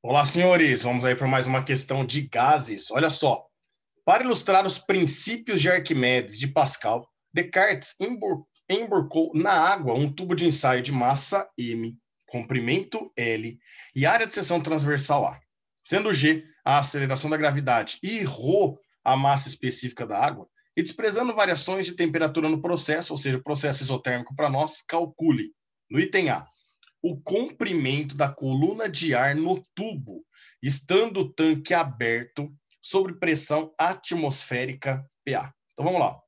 Olá, senhores. Vamos aí para mais uma questão de gases. Olha só. Para ilustrar os princípios de Arquimedes de Pascal, Descartes emborcou na água um tubo de ensaio de massa m, comprimento L e área de seção transversal A, sendo G a aceleração da gravidade e ρ a massa específica da água, e desprezando variações de temperatura no processo, ou seja, o processo isotérmico para nós, calcule, no item A, o comprimento da coluna de ar no tubo, estando o tanque aberto sobre pressão atmosférica PA. Então vamos lá.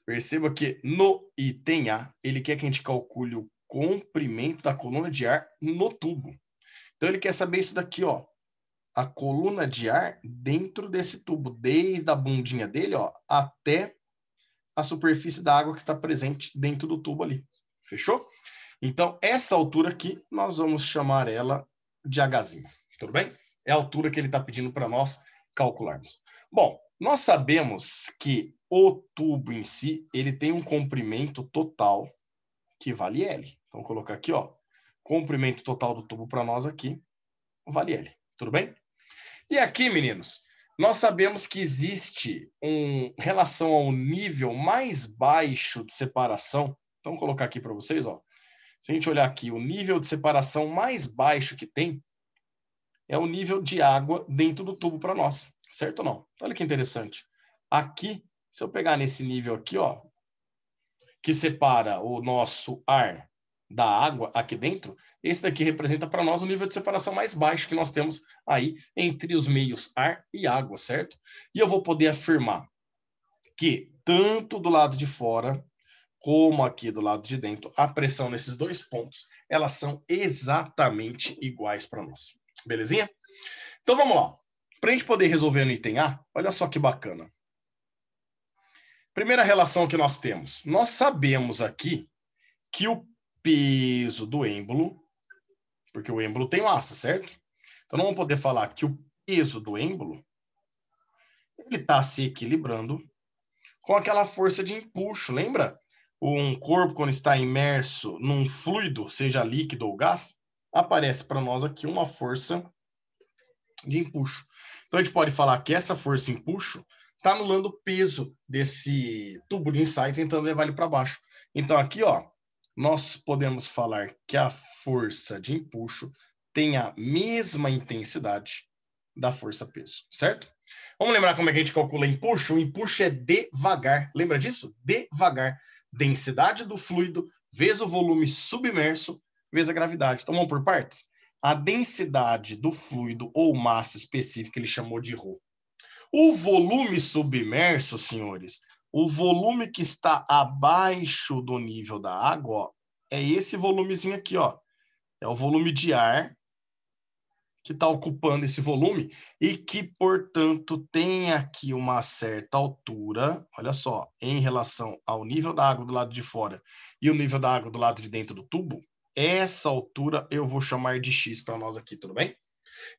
Perceba que no item A, ele quer que a gente calcule o comprimento da coluna de ar no tubo. Então ele quer saber isso daqui, ó. A coluna de ar dentro desse tubo, desde a bundinha dele, ó, até a superfície da água que está presente dentro do tubo ali. Fechou? Então, essa altura aqui, nós vamos chamar ela de Hzinho. Tudo bem? É a altura que ele está pedindo para nós calcularmos. Bom, nós sabemos que o tubo em si, ele tem um comprimento total que vale L. Então, vou colocar aqui, ó, comprimento total do tubo para nós aqui, vale L. Tudo bem? E aqui, meninos, nós sabemos que existe relação ao nível mais baixo de separação. Então, vou colocar aqui para vocês, ó. Se a gente olhar aqui, o nível de separação mais baixo que tem é o nível de água dentro do tubo para nós, certo ou não? Olha que interessante. Aqui, se eu pegar nesse nível aqui, ó, que separa o nosso ar da água aqui dentro, esse daqui representa para nós o nível de separação mais baixo que nós temos aí entre os meios ar e água, certo? E eu vou poder afirmar que tanto do lado de fora como aqui do lado de dentro, a pressão nesses dois pontos, elas são exatamente iguais para nós. Belezinha? Então vamos lá. Para a gente poder resolver no item A, olha só que bacana. Primeira relação que nós temos. Nós sabemos aqui que o peso do êmbolo, porque o êmbolo tem massa, certo? Então nós vamos poder falar que o peso do êmbolo, ele está se equilibrando com aquela força de empuxo, lembra? Um corpo, quando está imerso num fluido, seja líquido ou gás, aparece para nós aqui uma força de empuxo. Então, a gente pode falar que essa força de empuxo está anulando o peso desse tubo de ensaio, tentando levar ele para baixo. Então, aqui, ó, nós podemos falar que a força de empuxo tem a mesma intensidade da força-peso, certo? Vamos lembrar como é que a gente calcula empuxo? O empuxo é devagar. Lembra disso? Devagar. Densidade do fluido vezes o volume submerso vezes a gravidade. Então, vamos por partes? A densidade do fluido ou massa específica ele chamou de ρ. O volume submerso, senhores, o volume que está abaixo do nível da água, ó, é esse volumezinho aqui, ó. É o volume de ar que está ocupando esse volume e que, portanto, tem aqui uma certa altura, olha só, em relação ao nível da água do lado de fora e o nível da água do lado de dentro do tubo, essa altura eu vou chamar de X para nós aqui, tudo bem?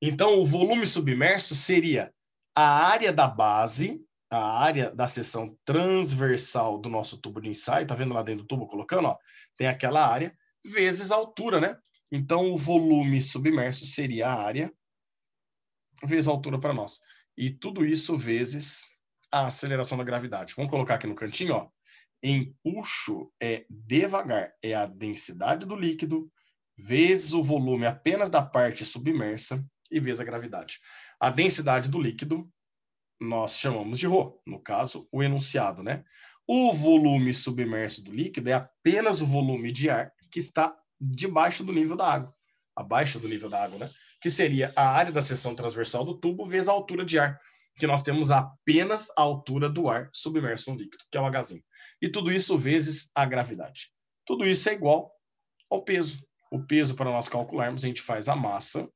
Então, o volume submerso seria a área da base, a área da seção transversal do nosso tubo de ensaio, tá vendo lá dentro do tubo colocando, ó? Tem aquela área, vezes a altura, né? Então, o volume submerso seria a área vezes a altura para nós. E tudo isso vezes a aceleração da gravidade. Vamos colocar aqui no cantinho, ó. Empuxo é devagar, é a densidade do líquido vezes o volume apenas da parte submersa e vezes a gravidade. A densidade do líquido nós chamamos de ρ, no caso, o enunciado, né? O volume submerso do líquido é apenas o volume de ar que está debaixo do nível da água, abaixo do nível da água, né? Que seria a área da seção transversal do tubo vezes a altura de ar, que nós temos apenas a altura do ar submerso no líquido, que é o Hzinho. E tudo isso vezes a gravidade. Tudo isso é igual ao peso. O peso, para nós calcularmos, a gente faz a massa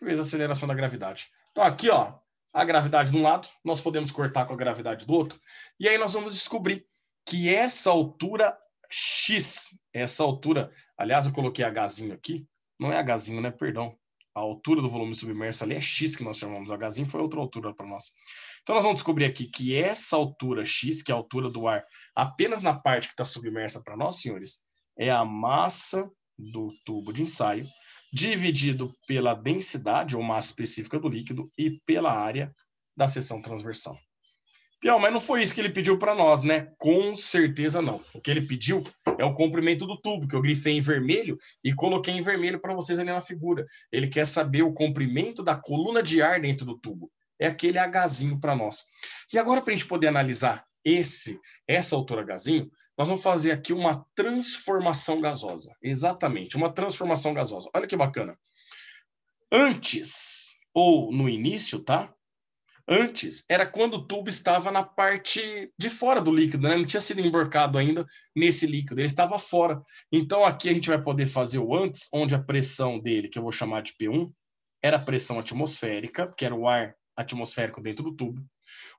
vezes a aceleração da gravidade. Então, aqui, ó, a gravidade de um lado, nós podemos cortar com a gravidade do outro, e aí nós vamos descobrir que essa altura X, essa altura, aliás, eu coloquei Hzinho aqui, não é Hzinho, né, perdão, a altura do volume submerso ali é X que nós chamamos, Hzinho foi outra altura para nós. Então nós vamos descobrir aqui que essa altura X, que é a altura do ar, apenas na parte que está submersa para nós, senhores, é a massa do tubo de ensaio, dividido pela densidade ou massa específica do líquido e pela área da seção transversal. Pior, mas não foi isso que ele pediu para nós, né? Com certeza não. O que ele pediu é o comprimento do tubo, que eu grifei em vermelho e coloquei em vermelho para vocês ali na figura. Ele quer saber o comprimento da coluna de ar dentro do tubo. É aquele Hzinho para nós. E agora, para a gente poder analisar essa altura Hzinho, nós vamos fazer aqui uma transformação gasosa. Exatamente, uma transformação gasosa. Olha que bacana. Antes, ou no início, tá? Antes, era quando o tubo estava na parte de fora do líquido, né? Não tinha sido emborcado ainda nesse líquido, ele estava fora. Então, aqui a gente vai poder fazer o antes, onde a pressão dele, que eu vou chamar de P1, era a pressão atmosférica, que era o ar atmosférico dentro do tubo,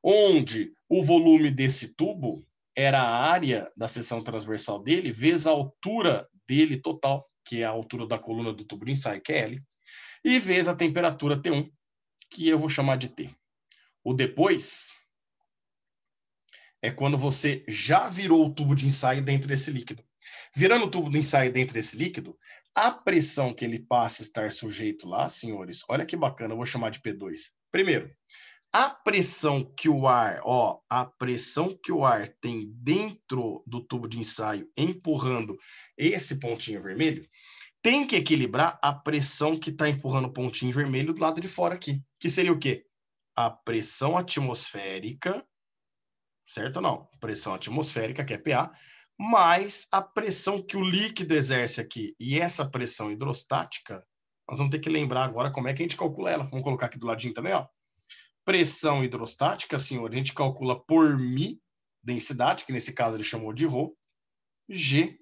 onde o volume desse tubo era a área da seção transversal dele, vezes a altura dele total, que é a altura da coluna do tubo de ensaio, que é L, e vezes a temperatura T1, que eu vou chamar de T. O depois é quando você já virou o tubo de ensaio dentro desse líquido. Virando o tubo de ensaio dentro desse líquido, a pressão que ele passa a estar sujeito lá, senhores, olha que bacana, eu vou chamar de P2. Primeiro, a pressão que o ar, a pressão que o ar tem dentro do tubo de ensaio empurrando esse pontinho vermelho, tem que equilibrar a pressão que está empurrando o pontinho vermelho do lado de fora aqui, que seria o quê? A pressão atmosférica, certo ou não? Pressão atmosférica, que é PA, mais a pressão que o líquido exerce aqui. E essa pressão hidrostática, nós vamos ter que lembrar agora como é que a gente calcula ela. Vamos colocar aqui do ladinho também, ó. Pressão hidrostática, senhor, a gente calcula por μ, densidade, que nesse caso ele chamou de ρ, G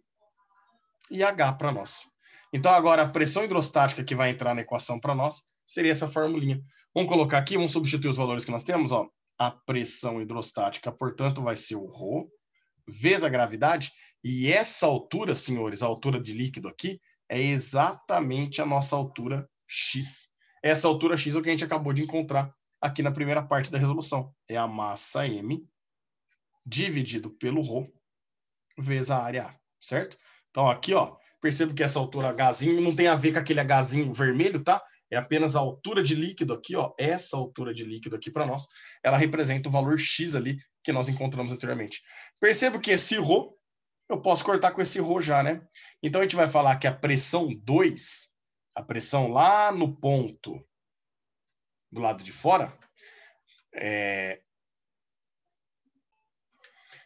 e H para nós. Então, agora, a pressão hidrostática que vai entrar na equação para nós seria essa formulinha. Vamos colocar aqui, vamos substituir os valores que nós temos, ó. A pressão hidrostática, portanto, vai ser o ρ, vezes a gravidade, e essa altura, senhores, a altura de líquido aqui, é exatamente a nossa altura x. Essa altura x é o que a gente acabou de encontrar aqui na primeira parte da resolução. É a massa m dividido pelo ρ vezes a área A, certo? Então, aqui, ó, percebo que essa altura Hzinho não tem a ver com aquele Hzinho vermelho, tá? É apenas a altura de líquido aqui, ó. Essa altura de líquido aqui para nós, ela representa o valor x ali que nós encontramos anteriormente. Percebo que esse ρ, eu posso cortar com esse ρ já, né? Então, a gente vai falar que a pressão 2, a pressão lá no ponto do lado de fora,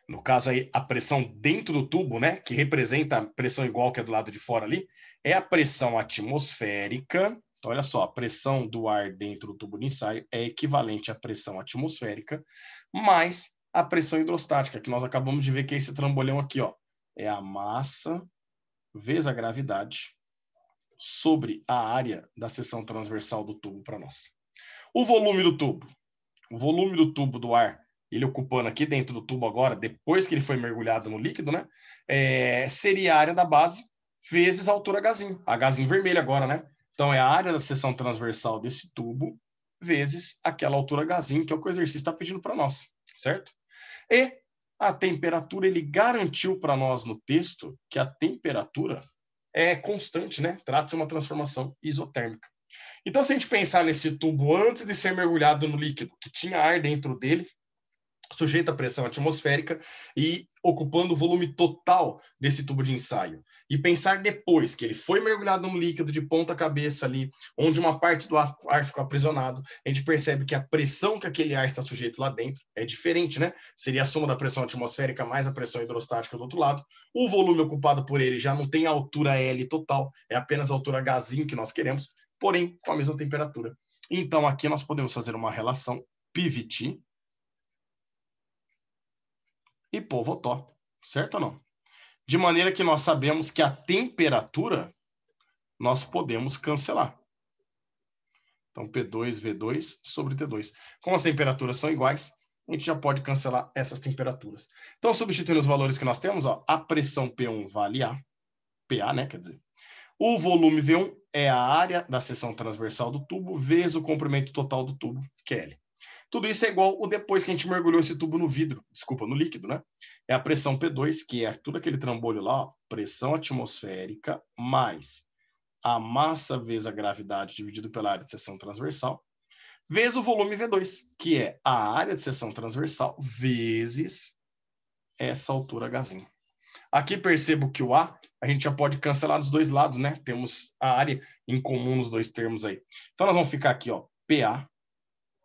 no caso aí, a pressão dentro do tubo, né, que representa a pressão igual que é do lado de fora ali, é a pressão atmosférica. Então, olha só, a pressão do ar dentro do tubo de ensaio é equivalente à pressão atmosférica, mais a pressão hidrostática, que nós acabamos de ver que é esse trambolhão aqui, ó. É a massa vezes a gravidade sobre a área da seção transversal do tubo para nós. O volume do tubo. O volume do tubo do ar, ele ocupando aqui dentro do tubo agora, depois que ele foi mergulhado no líquido, né? Seria a área da base vezes a altura Hzinho. Hzinho vermelho agora, né? Então, é a área da seção transversal desse tubo vezes aquela altura Hzinho, que é o que o exercício está pedindo para nós, certo? E a temperatura, ele garantiu para nós no texto que a temperatura é constante, né? Trata-se de uma transformação isotérmica. Então, se a gente pensar nesse tubo antes de ser mergulhado no líquido, que tinha ar dentro dele, sujeito à pressão atmosférica e ocupando o volume total desse tubo de ensaio. E pensar depois que ele foi mergulhado no líquido de ponta cabeça ali, onde uma parte do ar ficou aprisionado, a gente percebe que a pressão que aquele ar está sujeito lá dentro é diferente, né? Seria a soma da pressão atmosférica mais a pressão hidrostática do outro lado. O volume ocupado por ele já não tem a altura L total, é apenas a altura Hzinho que nós queremos, porém com a mesma temperatura. Então, aqui nós podemos fazer uma relação PVT e Povotó, certo ou não? De maneira que nós sabemos que a temperatura nós podemos cancelar. Então, P2, V2 sobre T2. Como as temperaturas são iguais, a gente já pode cancelar essas temperaturas. Então, substituindo os valores que nós temos, ó, a pressão P1 vale A, PA, né, quer dizer. O volume V1 é a área da seção transversal do tubo vezes o comprimento total do tubo, que é L. Tudo isso é igual o depois que a gente mergulhou esse tubo no vidro, desculpa, no líquido, né? É a pressão P2, que é tudo aquele trambolho lá, ó, pressão atmosférica mais a massa vezes a gravidade dividido pela área de seção transversal, vezes o volume V2, que é a área de seção transversal vezes essa altura Hzinho. Aqui percebo que o A gente já pode cancelar dos dois lados, né? Temos a área em comum nos dois termos aí. Então, nós vamos ficar aqui, ó, PA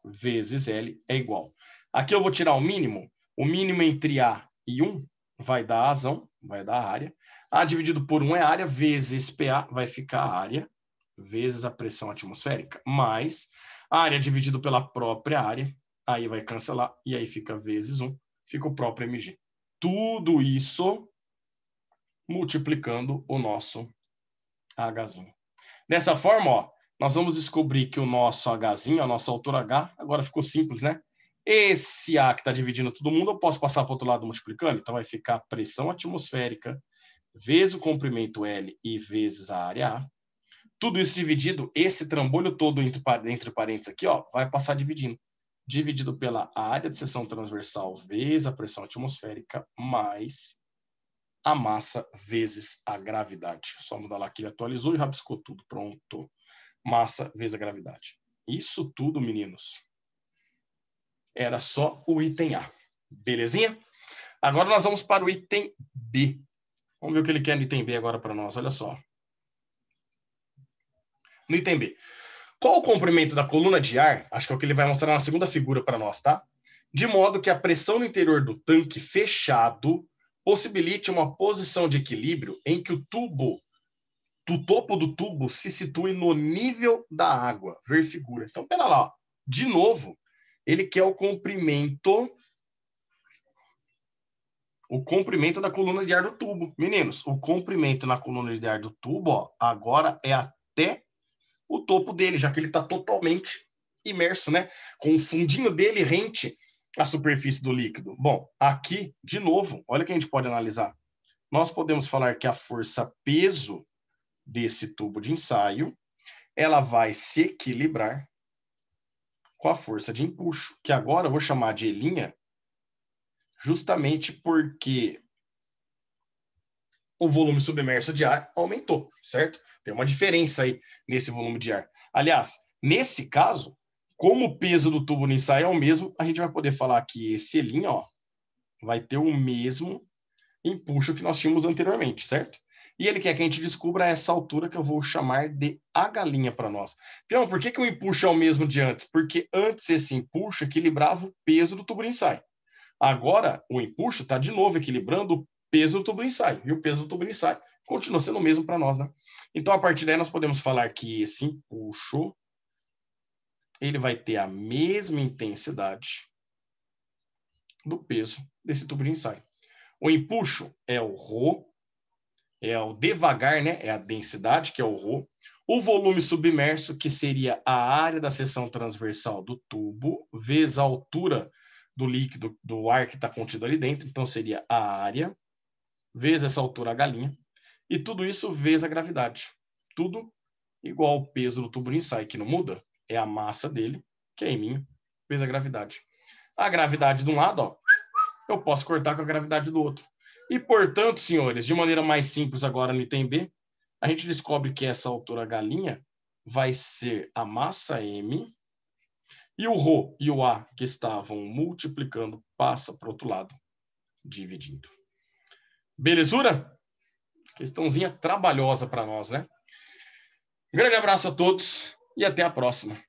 vezes L é igual. Aqui eu vou tirar o mínimo. O mínimo entre A e 1 vai dar Azão, vai dar a área. A dividido por 1 é área, vezes PA vai ficar a área, vezes a pressão atmosférica, mais a área dividido pela própria área, aí vai cancelar, e aí fica vezes 1, fica o próprio mg. Tudo isso multiplicando o nosso Hzinho. Dessa forma, ó, nós vamos descobrir que o nosso Hzinho, a nossa altura H, agora ficou simples, né? Esse A que está dividindo todo mundo, eu posso passar para o outro lado multiplicando, então vai ficar a pressão atmosférica vezes o comprimento L e vezes a área A. Tudo isso dividido, esse trambolho todo entre parênteses aqui, ó, vai passar dividindo. Dividido pela área de seção transversal vezes a pressão atmosférica mais a massa vezes a gravidade. Só mudar lá que ele atualizou e rabiscou tudo. Pronto. Massa vezes a gravidade. Isso tudo, meninos, era só o item A. Belezinha? Agora nós vamos para o item B. Vamos ver o que ele quer no item B agora para nós. Olha só. No item B. Qual o comprimento da coluna de ar? Acho que é o que ele vai mostrar na segunda figura para nós, tá? De modo que a pressão no interior do tanque fechado possibilite uma posição de equilíbrio em que o topo do tubo se situe no nível da água. Ver figura. Então, pera lá. Ó. De novo, ele quer o comprimento da coluna de ar do tubo. Meninos, o comprimento na coluna de ar do tubo, ó, agora é até o topo dele, já que ele está totalmente imerso, né? Com o fundinho dele rente à superfície do líquido. Bom, aqui, de novo, olha o que a gente pode analisar. Nós podemos falar que a força peso desse tubo de ensaio, ela vai se equilibrar com a força de empuxo, que agora eu vou chamar de E', justamente porque o volume submerso de ar aumentou, certo? Tem uma diferença aí nesse volume de ar. Aliás, nesse caso, como o peso do tubo no ensaio é o mesmo, a gente vai poder falar que esse E', ó, vai ter o mesmo empuxo que nós tínhamos anteriormente, certo? E ele quer que a gente descubra essa altura que eu vou chamar de H' para nós. Então, por que o empuxo é o mesmo de antes? Porque antes esse empuxo equilibrava o peso do tubo de ensaio. Agora, o empuxo está de novo equilibrando o peso do tubo de ensaio. E o peso do tubo de ensaio continua sendo o mesmo para nós, né? Então, a partir daí, nós podemos falar que esse empuxo ele vai ter a mesma intensidade do peso desse tubo de ensaio. O empuxo é o ρ, é o devagar, né? É a densidade, que é o ρ. O volume submerso, que seria a área da seção transversal do tubo, vezes a altura do líquido, do ar que está contido ali dentro. Então, seria a área, vezes essa altura H', e tudo isso vezes a gravidade. Tudo igual ao peso do tubo de ensaio, que não muda, é a massa dele, que é M', vezes a gravidade. A gravidade de um lado, ó, eu posso cortar com a gravidade do outro. E, portanto, senhores, de maneira mais simples agora no item B, a gente descobre que essa altura H' vai ser a massa M, e o ρ e o A que estavam multiplicando passa para o outro lado, dividindo. Belezura? Questãozinha trabalhosa para nós, né? Grande abraço a todos e até a próxima.